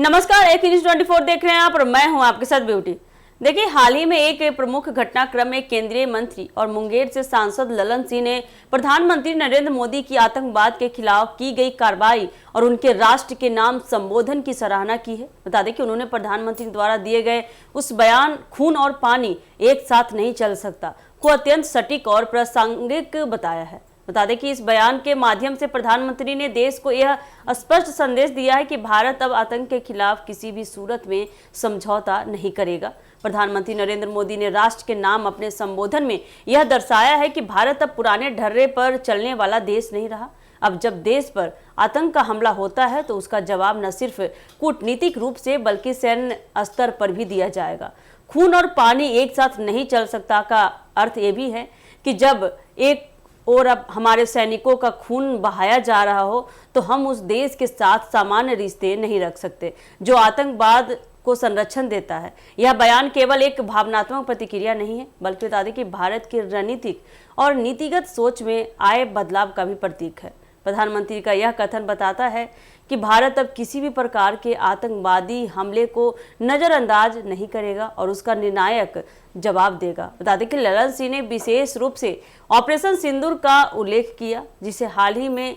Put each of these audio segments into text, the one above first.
नमस्कार, एक न्यूज 24 देख रहे हैं आप और मैं हूं आपके साथ ब्यूटी। देखिए, हाल ही में एक प्रमुख घटनाक्रम में केंद्रीय मंत्री और मुंगेर से सांसद ललन सिंह ने प्रधानमंत्री नरेंद्र मोदी की आतंकवाद के खिलाफ की गई कार्रवाई और उनके राष्ट्र के नाम संबोधन की सराहना की है। बता दें कि उन्होंने प्रधानमंत्री द्वारा दिए गए उस बयान खून और पानी एक साथ नहीं चल सकता को अत्यंत सटीक और प्रासंगिक बताया है। बता दें कि इस बयान के माध्यम से प्रधानमंत्री ने देश को यह स्पष्ट संदेश दिया है कि भारत अब आतंक के खिलाफ किसी भी सूरत में समझौता नहीं करेगा। प्रधानमंत्री नरेंद्र मोदी ने राष्ट्र के नाम अपने संबोधन में यह दर्शाया है कि भारत अब पुराने ढर्रे पर चलने वाला देश नहीं रहा। अब जब देश पर आतंक का हमला होता है तो उसका जवाब न सिर्फ कूटनीतिक रूप से बल्कि सैन्य स्तर पर भी दिया जाएगा। खून और पानी एक साथ नहीं चल सकता का अर्थ ये भी है कि जब एक और अब हमारे सैनिकों का खून बहाया जा रहा हो तो हम उस देश के साथ सामान्य रिश्ते नहीं रख सकते जो आतंकवाद को संरक्षण देता है। यह बयान केवल एक भावनात्मक प्रतिक्रिया नहीं है बल्कि बता दें कि भारत की रणनीतिक और नीतिगत सोच में आए बदलाव का भी प्रतीक है। प्रधानमंत्री का यह कथन बताता है कि भारत अब किसी भी प्रकार के आतंकवादी हमले को नजरअंदाज नहीं करेगा और उसका निर्णायक जवाब देगा। बता दें कि ललन सिंह ने विशेष रूप से ऑपरेशन सिंदूर का उल्लेख किया, जिसे हाल ही में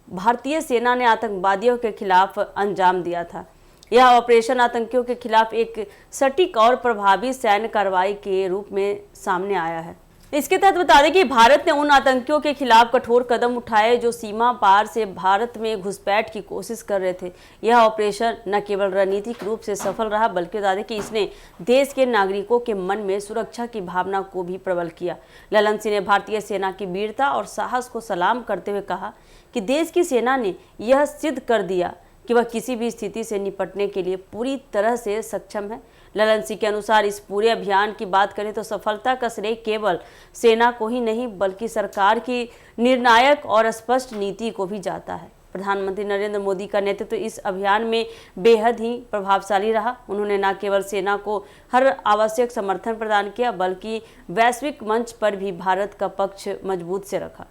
भारतीय सेना ने आतंकवादियों के खिलाफ अंजाम दिया था। यह ऑपरेशन आतंकियों के खिलाफ एक सटीक और प्रभावी सैन्य कार्रवाई के रूप में सामने आया है। इसके तहत बता दें कि भारत ने उन आतंकियों के खिलाफ कठोर कदम उठाए जो सीमा पार से भारत में घुसपैठ की कोशिश कर रहे थे। यह ऑपरेशन न केवल रणनीतिक रूप से सफल रहा बल्कि बता दें कि इसने देश के नागरिकों के मन में सुरक्षा की भावना को भी प्रबल किया। ललन सिंह ने भारतीय सेना की वीरता और साहस को सलाम करते हुए कहा कि देश की सेना ने यह सिद्ध कर दिया कि वह किसी भी स्थिति से निपटने के लिए पूरी तरह से सक्षम है। ललन सिंह के अनुसार इस पूरे अभियान की बात करें तो सफलता का श्रेय केवल सेना को ही नहीं बल्कि सरकार की निर्णायक और स्पष्ट नीति को भी जाता है। प्रधानमंत्री नरेंद्र मोदी का नेतृत्व इस अभियान में बेहद ही प्रभावशाली रहा। उन्होंने न केवल सेना को हर आवश्यक समर्थन प्रदान किया बल्कि वैश्विक मंच पर भी भारत का पक्ष मजबूत से रखा।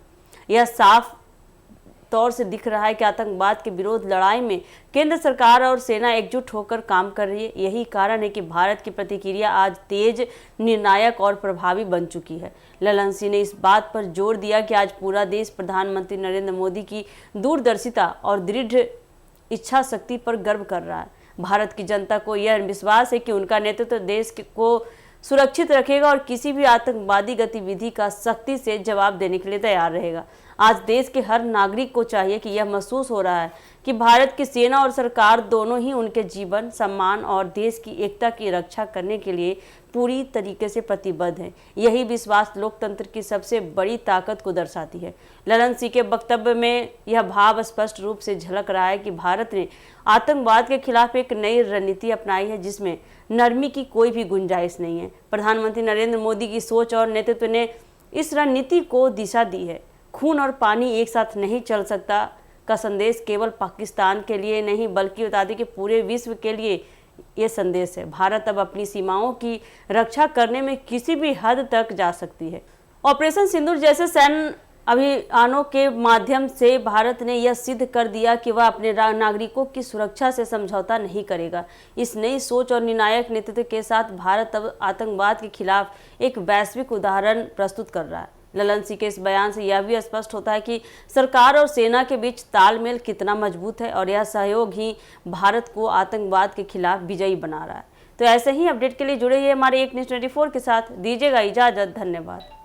यह साफ तौर से दिख रहा है कि आतंकवाद के विरोध लड़ाई में केंद्र सरकार और सेना एकजुट होकर काम कर रही है। यही कारण है कि भारत की प्रतिक्रिया आज तेज, निर्णायक और प्रभावी बन चुकी है। ललन सिंह ने इस बात पर जोर दिया कि आज पूरा देश प्रधानमंत्री नरेंद्र मोदी की दूरदर्शिता और दृढ़ इच्छा शक्ति पर गर्व कर रहा है। भारत की जनता को यह विश्वास है कि उनका नेतृत्व देश को सुरक्षित रखेगा और किसी भी आतंकवादी गतिविधि का सख्ती से जवाब देने के लिए तैयार रहेगा। आज देश के हर नागरिक को चाहिए कि यह महसूस हो रहा है कि भारत की सेना और सरकार दोनों ही उनके जीवन, सम्मान और देश की एकता की रक्षा करने के लिए पूरी तरीके से प्रतिबद्ध है। यही विश्वास लोकतंत्र की सबसे बड़ी ताकत को दर्शाती है। ललन सिंह के वक्तव्य में यह भाव स्पष्ट रूप से झलक रहा है कि भारत ने आतंकवाद के खिलाफ एक नई रणनीति अपनाई है जिसमें नरमी की कोई भी गुंजाइश नहीं है। प्रधानमंत्री नरेंद्र मोदी की सोच और नेतृत्व ने इस रणनीति को दिशा दी है। खून और पानी एक साथ नहीं चल सकता का संदेश केवल पाकिस्तान के लिए नहीं बल्कि बता दें कि पूरे विश्व के लिए ये संदेश है। भारत अब अपनी सीमाओं की रक्षा करने में किसी भी हद तक जा सकती है। ऑपरेशन सिंदूर जैसे सैन्य अभियानों के माध्यम से भारत ने यह सिद्ध कर दिया कि वह अपने नागरिकों की सुरक्षा से समझौता नहीं करेगा। इस नई सोच और निर्णायक नेतृत्व के साथ भारत अब आतंकवाद के खिलाफ एक वैश्विक उदाहरण प्रस्तुत कर रहा है। ललन सिंह के इस बयान से यह भी स्पष्ट होता है कि सरकार और सेना के बीच तालमेल कितना मजबूत है और यह सहयोग ही भारत को आतंकवाद के खिलाफ विजयी बना रहा है। तो ऐसे ही अपडेट के लिए जुड़े रहिए हमारे एक न्यूज़ 24 के साथ। दीजिएगा इजाजत। धन्यवाद।